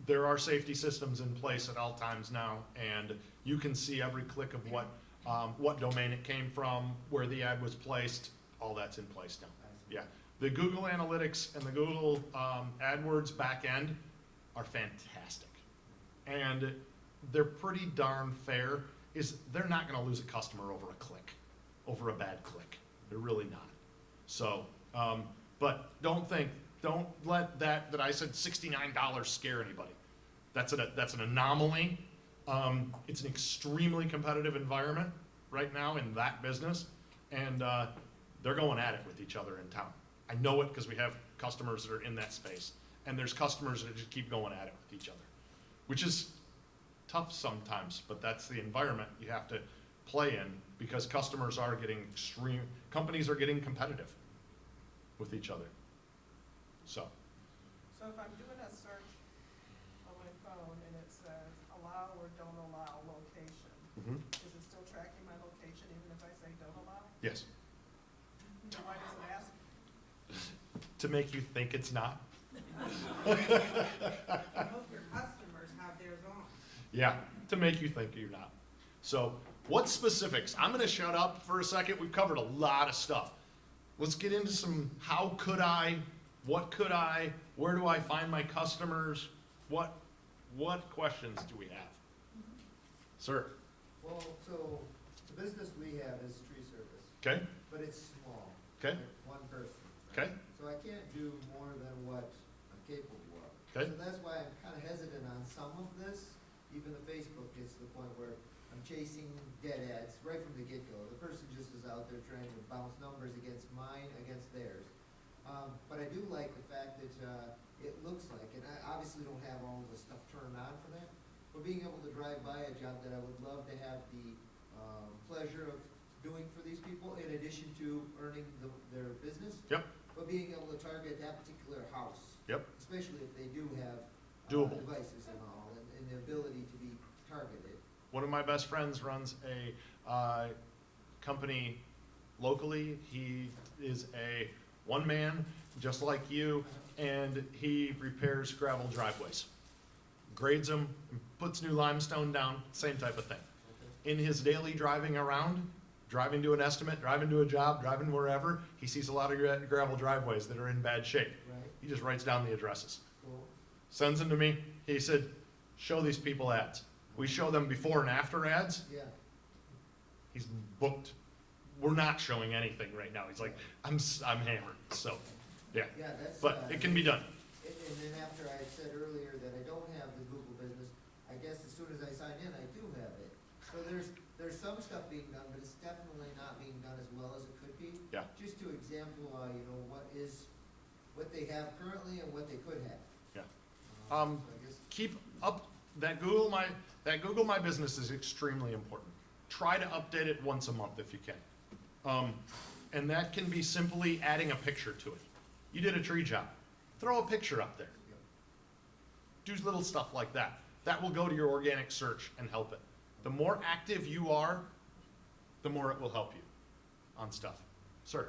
there are safety systems in place at all times now, and you can see every click of what domain it came from, where the ad was placed, all that's in place now. Yeah, the Google Analytics and the Google AdWords back end are fantastic, and they're pretty darn fair. They're not going to lose a customer over a click, over a bad click. They're really not. So, but don't let that I said $69 scare anybody. That's an anomaly. It's an extremely competitive environment right now in that business, and they're going at it with each other in town. I know it because we have customers that are in that space, and there's customers that just keep going at it with each other, which is tough sometimes, but that's the environment you have to play in because companies are getting competitive with each other. So if I'm doing a search on my phone and it says allow or don't allow location, is it still tracking my location even if I say don't allow? yes, So why does it ask me? to make you think it's not. I hope your customers have theirs on. Yeah, to make you think you're not. So what specifics? I'm gonna shut up for a second. We've covered a lot of stuff. Let's get into some how could I, what could I, where do I find my customers? What questions do we have? Sir, Well, so the business we have is tree service, okay, but it's small. okay, Like one person. okay, So I can't do more than what I'm capable of. okay, So that's why I'm kind of hesitant on some of this. Even the Facebook gets to the point where I'm chasing dead ads right from the get-go. The person just is out there trying to bounce numbers against mine, against theirs. But I do like the fact that it looks like, and I obviously don't have all the stuff turned on for that, but being able to drive by a job that I would love to have the pleasure of doing for these people, in addition to earning their business. yep, But being able to target that particular house. Yep. Especially if they do have Doable. devices and all, and the ability to be targeted. one of my best friends runs a company locally. He is a one man, just like you, and he repairs gravel driveways. Grades them, puts new limestone down, same type of thing. In his daily driving around, driving to an estimate, driving to a job, driving wherever, he sees a lot of gravel driveways that are in bad shape. Right, He just writes down the addresses, cool. sends them to me. He said, show these people ads. We show them before and after ads. Yeah, He's booked. We're not showing anything right now. He's like, I'm hammered. So, yeah. yeah, that's. But it can be done. And then after I said earlier that I don't have the Google business, I guess as soon as I sign in, I do have it. So there's some stuff being done, but it's definitely not being done as well as it could be. Yeah. Just to example, what they have currently and what they could have. Yeah. So I guess, Keep up that Google My Business is extremely important. Try to update it once a month if you can. And that can be simply adding a picture to it. You did a tree job. Throw a picture up there. Do little stuff like that. That will go to your organic search and help it. The more active you are, the more it will help you on stuff. Sir?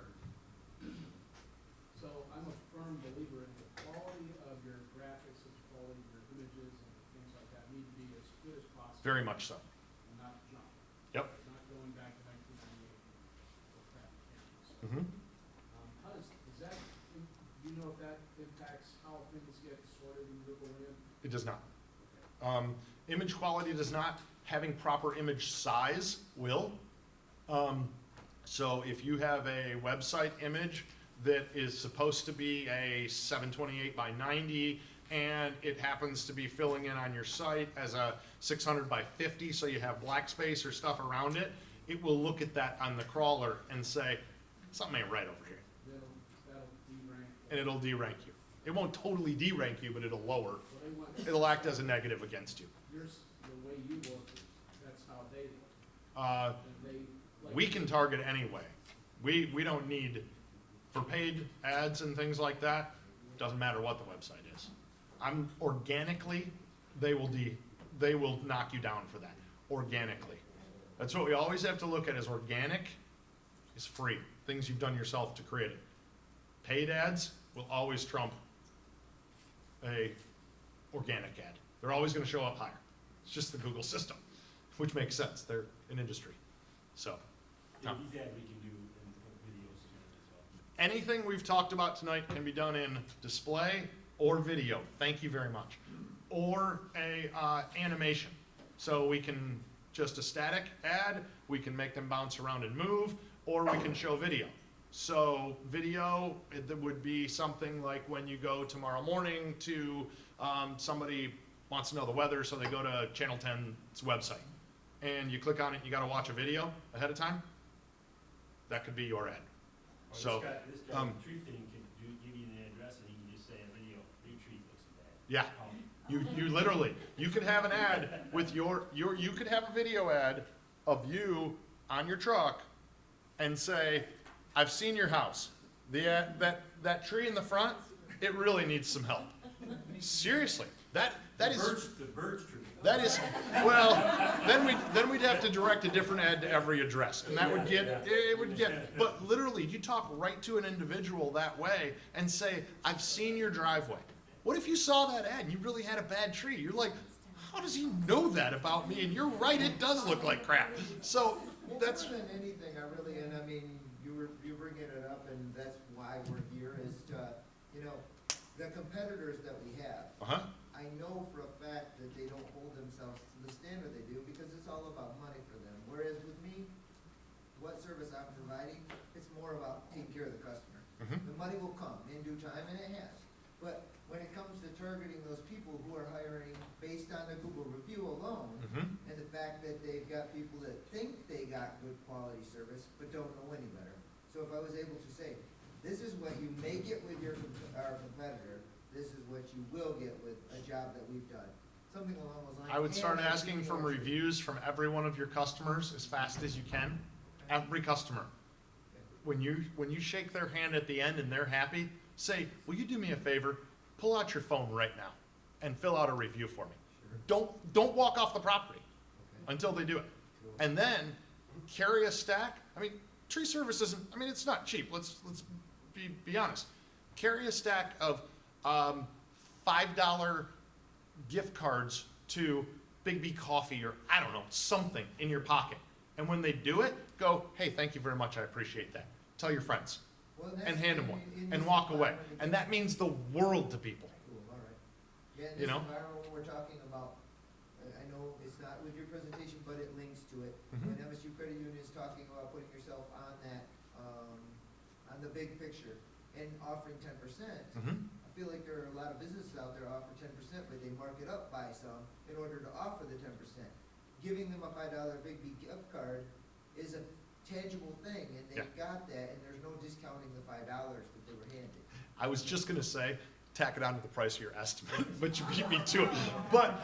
So I'm a firm believer in the quality of your graphics and the quality of your images and things like that need to be as good as possible. Very much so. And not junk. Yep. Not going back to 1998 for crap cameras. Mm-hmm. How does that, do you know if that impacts how things get sorted in Google in? It does not. Image quality does not. Having proper image size will. So if you have a website image that is supposed to be a 728 by 90 and it happens to be filling in on your site as a 600 by 50, so you have black space or stuff around it, it will look at that on the crawler and say, something ain't right over here. That'll de-rank. And it'll de-rank you. It won't totally de-rank you, but it'll lower. So they want, It'll act as a negative against you. the way you look, that's how they look. Uh, And they, like. We can target anyway. We don't need, for paid ads and things like that, doesn't matter what the website is. Organically, they will knock you down for that, organically. That's what we always have to look at, is organic is free, things you've done yourself to create it. Paid ads will always trump a organic ad. They're always gonna show up higher. It's just the Google system, which makes sense. They're an industry. So, Yeah, Tom. these ads we can do in videos too as well. Anything we've talked about tonight can be done in display or video. Thank you very much. Or a animation. So we can just a static ad, we can make them bounce around and move, or we can show video. So video, it would be something like when you go tomorrow morning to, somebody wants to know the weather, so they go to Channel 10's website. And you click on it, you gotta watch a video ahead of time. That could be your ad. Or So, this guy, with the tree thing can give you an address and he can just say a video, your tree looks bad. Yeah. You literally, you could have an ad with you could have a video ad of you on your truck and say, I've seen your house. That tree in the front, it really needs some help. Seriously, that is, The birch tree. that is, well, then we'd have to direct a different ad to every address, and that would get, but literally, you talk right to an individual that way and say, I've seen your driveway. What if you saw that ad and you really had a bad tree? You're like, how does he know that about me? And you're right, it does look like crap. So Well, that's, more than anything, I really, and I mean, you bringing it up, and that's why we're here, is to, the competitors that we have, uh-huh, I know for a fact that they don't hold themselves to the standard they do, because it's all about money for them. Whereas with me, what service I'm providing, it's more about taking care of the customer. mhm, The money will come in due time, and it has. But when it comes to targeting those people who are hiring based on the Google review alone, mhm. and the fact that they've got people that think they got good quality service, but don't know any better. So if I was able to say, this is what you may get with our competitor, this is what you will get with a job that we've done. Something along those lines. I would start And asking for actually- reviews from every one of your customers as fast as you can. Every customer. When you shake their hand at the end and they're happy, say, will you do me a favor? Pull out your phone right now and fill out a review for me. Sure. Don't walk off the property Okay. until they do it. Cool. And then carry a stack. I mean, tree service isn't, I mean, it's not cheap. Let's be honest. Carry a stack of $5 gift cards to Big B Coffee or I don't know, something in your pocket. And when they do it, go, hey, thank you very much. I appreciate that. Tell your friends Well, and that's hand them in- one in and this walk away. environment, And that means the world to people. Cool, all right. Yeah, in You this know? environment, when we're talking about, I know it's not with your presentation, but it links to it. Mhm. And MSU Credit Union is talking about putting yourself on that, on the big picture and offering 10%. Mhm. I feel like there are a lot of businesses out there offer 10%, but they mark it up by some in order to offer the 10%. Giving them a $5 Big B gift card is a tangible thing, and they've got that, and there's no discounting the $5 that they were handed. I was just gonna say, tack it on to the price of your estimate, but you beat me to it. But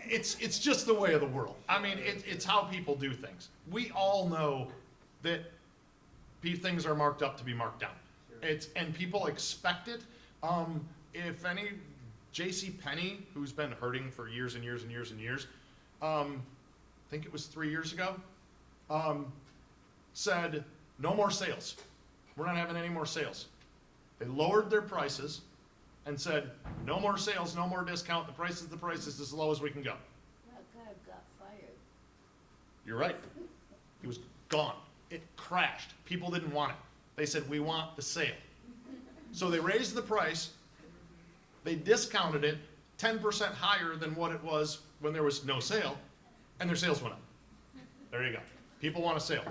it's just the way of the world. I mean, it's how people do things. We all know that things are marked up to be marked down. Sure. And people expect it. If any, J.C. Penney, who's been hurting for years and years and years and years, I think it was 3 years ago, said, no more sales. We're not having any more sales. They lowered their prices and said, no more sales, no more discount, the price is as low as we can go. That guy got fired. You're right. It was gone. It crashed. People didn't want it. They said, we want the sale. So they raised the price, they discounted it 10% higher than what it was when there was no sale, and their sales went up. There you go. People want a sale.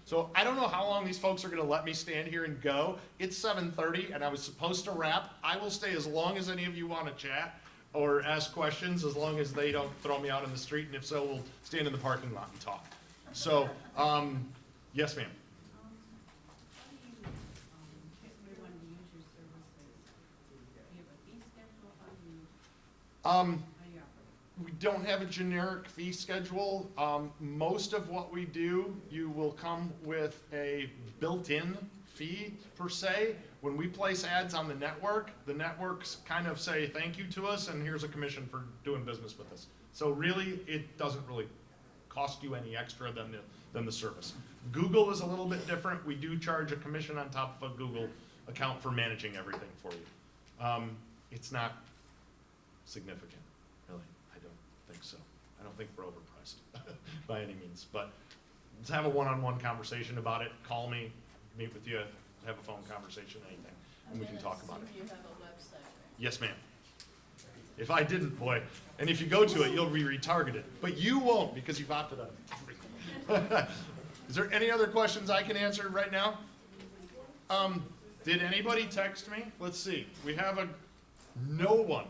So I don't know how long these folks are gonna let me stand here and go. It's 7:30 and I was supposed to wrap. I will stay as long as any of you wanna chat or ask questions, as long as they don't throw me out in the street, and if so, we'll stand in the parking lot and talk. So, yes, ma'am. How do you, if we wanted to use your services? Do you have a fee schedule? How do you operate? We don't have a generic fee schedule. Most of what we do, you will come with a built-in fee per se. When we place ads on the networks kind of say thank you to us and here's a commission for doing business with us. So really, it doesn't really cost you any extra than the service. Google is a little bit different. We do charge a commission on top of a Google account for managing everything for you. It's not significant. Really, I don't think so. I don't think we're overpriced by any means, but let's have a one-on-one conversation about it. Call me, meet with you, have a phone conversation, anything, and we can talk about it. You have a website, right? Yes, ma'am. If I didn't, boy, and if you go to it, you'll be retargeted, but you won't because you've opted out. Is there any other questions I can answer right now? Did anybody text me? Let's see. We have no one